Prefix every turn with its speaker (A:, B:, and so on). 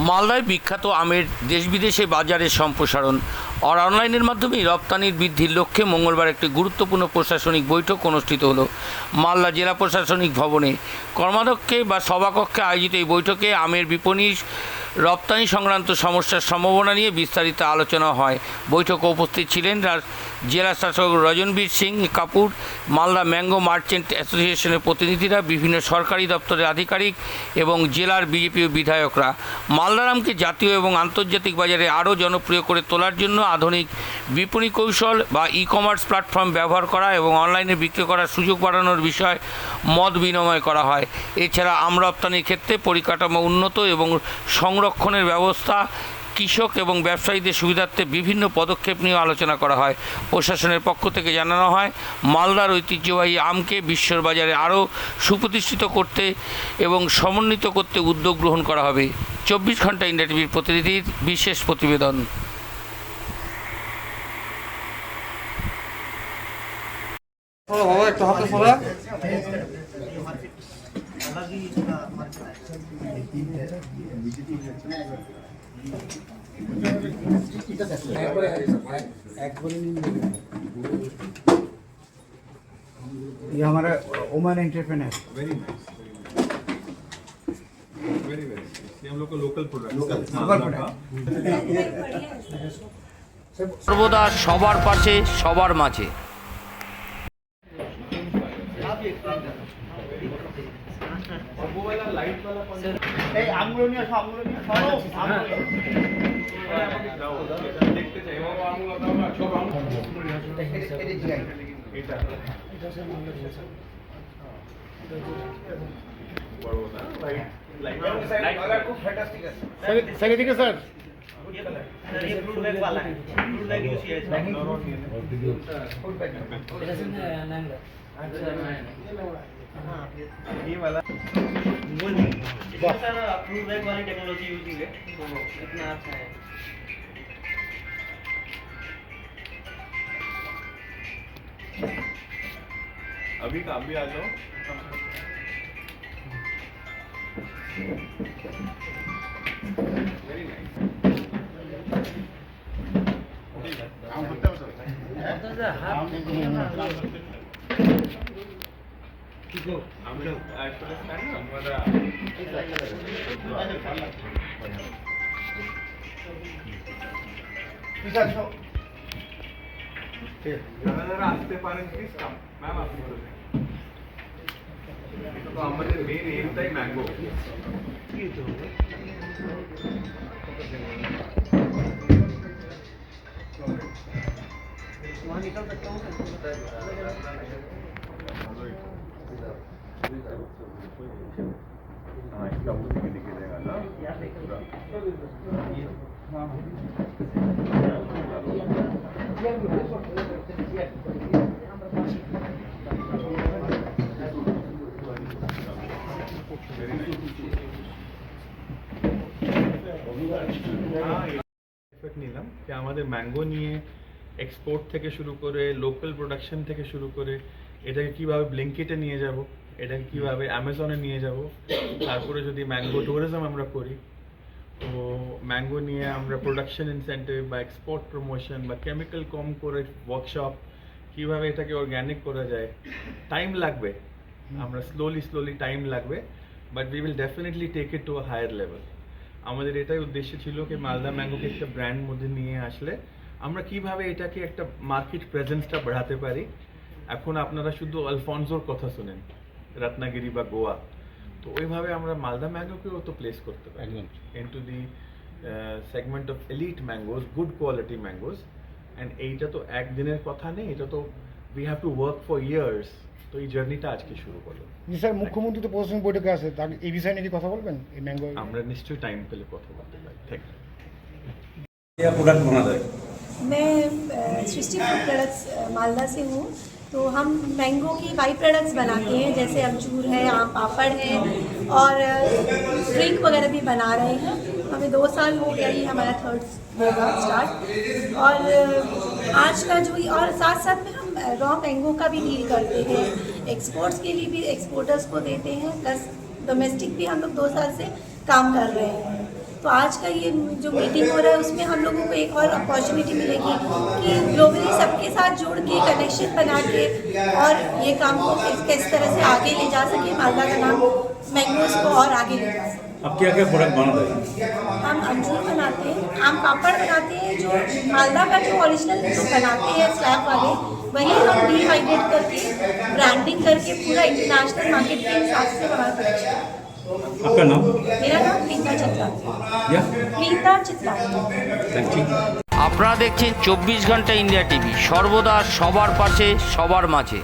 A: মালদায় বিখ্যাত আমের দেশ বিদেশে বাজারে সম্প্রসারণ আর অনলাইনের মাধ্যমেই রপ্তানির বৃদ্ধির লক্ষ্যে মঙ্গলবার একটি গুরুত্বপূর্ণ প্রশাসনিক বৈঠক অনুষ্ঠিত হলো মালদা জেলা প্রশাসনিক ভবনে। কর্মাধ্যক্ষে বা সভাকক্ষে আয়োজিত এই বৈঠকে আমের বিপণী রপ্তানি সংক্রান্ত সমস্যার সম্ভাবনা নিয়ে বিস্তারিত আলোচনা হয়। বৈঠকে উপস্থিত ছিলেন জেলা শাসক রজনবীর সিং কাপুর, মালদা ম্যাঙ্গো মার্চেন্ট অ্যাসোসিয়েশনের প্রতিনিধিরা, বিভিন্ন সরকারি দপ্তরের আধিকারিক এবং জেলার বিজেপি বিধায়করা। মালদার আমকে জাতীয় এবং আন্তর্জাতিক বাজারে আরও জনপ্রিয় করে তোলার জন্য আধুনিক বিপণী কৌশল বা ই-কমার্স প্ল্যাটফর্ম ব্যবহার করা এবং অনলাইনে বিক্রি করার সুযোগ বাড়ানোর বিষয়ে মত বিনিময় করা হয়। এছাড়া আম রপ্তানির ক্ষেত্রে পরিকাঠামো উন্নত এবং সংরক্ষণের ব্যবস্থা, কৃষক এবং ব্যবসায়ীদের সুবিধার্থে বিভিন্ন পদক্ষেপ নিয়ে আলোচনা করা হয়। প্রশাসনের পক্ষ থেকে জানানো হয়, মালদার ঐতিহ্যবাহী আমকে বিশ্বর বাজারে আরও সুপ্রতিষ্ঠিত করতে এবং সমন্বিত করতে উদ্যোগ গ্রহণ করা হবে। 24 ঘন্টা ইন্ডিয়া টিভির প্রতিনিধির বিশেষ প্রতিবেদন।
B: ये हमारा women entrepreneur
C: very nice, very very. ये हम लोग का लोकल प्रोडक्ट,
A: সর্বদা সবার পাশে, সবার মাঝে।
B: सर
D: ये फ्रूट बैग वाला है, फ्रूट बैग यूज किया है ये वाला वो नहीं, इसमें सर फ्रूट बैग वाली टेक्नोलॉजी यूज की है, तो इतना अच्छा है।
C: अभी आप भी आ जाओ। Very nice. আসতে পারেন প্লিজ কাম ম্যাম, আপনি বলবেন এটা তো আমাদের মেইন এইমটাই ম্যাঙ্গো।
D: वहाँ निकल सकता हूँ।
C: हाँ, इसका वो दिखे जाएगा ना নিলাম যে আমাদের ম্যাঙ্গো নিয়ে এক্সপোর্ট থেকে শুরু করে লোকাল প্রোডাকশন থেকে শুরু করে এটাকে কিভাবে ব্লিঙ্কিটে নিয়ে যাব, এটাকে কিভাবে অ্যামাজনে নিয়ে যাব, তারপরে যদি ম্যাঙ্গো ট্যুরিজম আমরা করি, তো ম্যাঙ্গো নিয়ে আমরা প্রোডাকশন ইনসেন্টিভ বা এক্সপোর্ট প্রমোশন বা কেমিক্যাল কম করে ওয়ার্কশপ, কিভাবে এটাকে অর্গ্যানিক করা যায়। টাইম লাগবে, আমরা স্লোলি টাইম লাগবে, but we will definitely take it to a higher level. আমাদের এটাই উদ্দেশ্য ছিল কি মালদা ম্যাঙ্গোকে একটা ব্র্যান্ড মধ্যে নিয়ে আসলে আমরা কিভাবে এটাকে একটা মার্কেট প্রেজেন্সটা বাড়াতে পারি। এখন আপনারা শুধু আলফনসোর কথা শুনেন, রত্নাগিরি বা গোয়া, তো ওইভাবে আমরা মালদা ম্যাঙ্গোকেও তো প্লেস করতে পারি into the segment of elite mangoes, good quality mangoes. And এইটা তো একদিনের কথা নেই, এটা তো we have to work for years. তো এই জার্নিটা আজকে শুরু করলো।
B: স্যার মুখ্যমন্ত্রী তো প্রশাসনিক বৈঠকে আছে, এই বিষয়ে নিয়ে কথা বলবেন? এই ম্যাঙ্গো
C: আমরা নিশ্চয়ই টাইম পেলে কথা বলতে পারি। থ্যাংক
E: क्या प्रोडक्ट बना रहे?
F: मैं सृष्टि फूड प्रोडक्ट्स मालदा से हूँ। तो हम मैंगो की बाई प्रोडक्ट्स बनाते हैं, जैसे अमचूर है, आम पापड़ है और ड्रिंक वगैरह भी बना रहे हैं। हमें 2 साल हो गया, ये हमारा 3rd होगा स्टार्ट। और आज का जो और साथ साथ में हम रॉ मैंगो का भी डील करते हैं, एक्सपोर्ट्स के लिए भी एक्सपोर्टर्स को देते हैं, प्लस डोमेस्टिक भी हम लोग 2 साल से काम कर रहे हैं। तो आज का ये जो मीटिंग हो रहा है उसमें हम लोगों को एक और अपॉर्चुनिटी मिलेगी कि ग्लोबली सबके साथ जुड़ के कनेक्शन बना के और ये काम को किस तरह से आगे ले जा सके, मालदा का नाम मैंगोज को और आगे ले जा सके।
E: अब क्या क्या प्रोडक्ट बना रहे हैं?
F: हम अमचूर बनाते हैं, आम पापड़ बनाते हैं, जो मालदा का जो ओरिजिनल बनाते हैं स्लैब वाले, वही हम डिहाइड्रेट करके ब्रांडिंग करके पूरा इंटरनेशनल मार्केट के हिसाब से हमारा प्रोडक्शन है।
E: आपका नाम?
F: मेरा नाम प्रीता चित्रा,
E: या
F: प्रीता चित्रा।
E: Thank you.
A: আপনারা দেখছেন 24 ঘন্টা ইন্ডিয়া টিভি, সর্বদা সবার পাশে সবার মাঝে।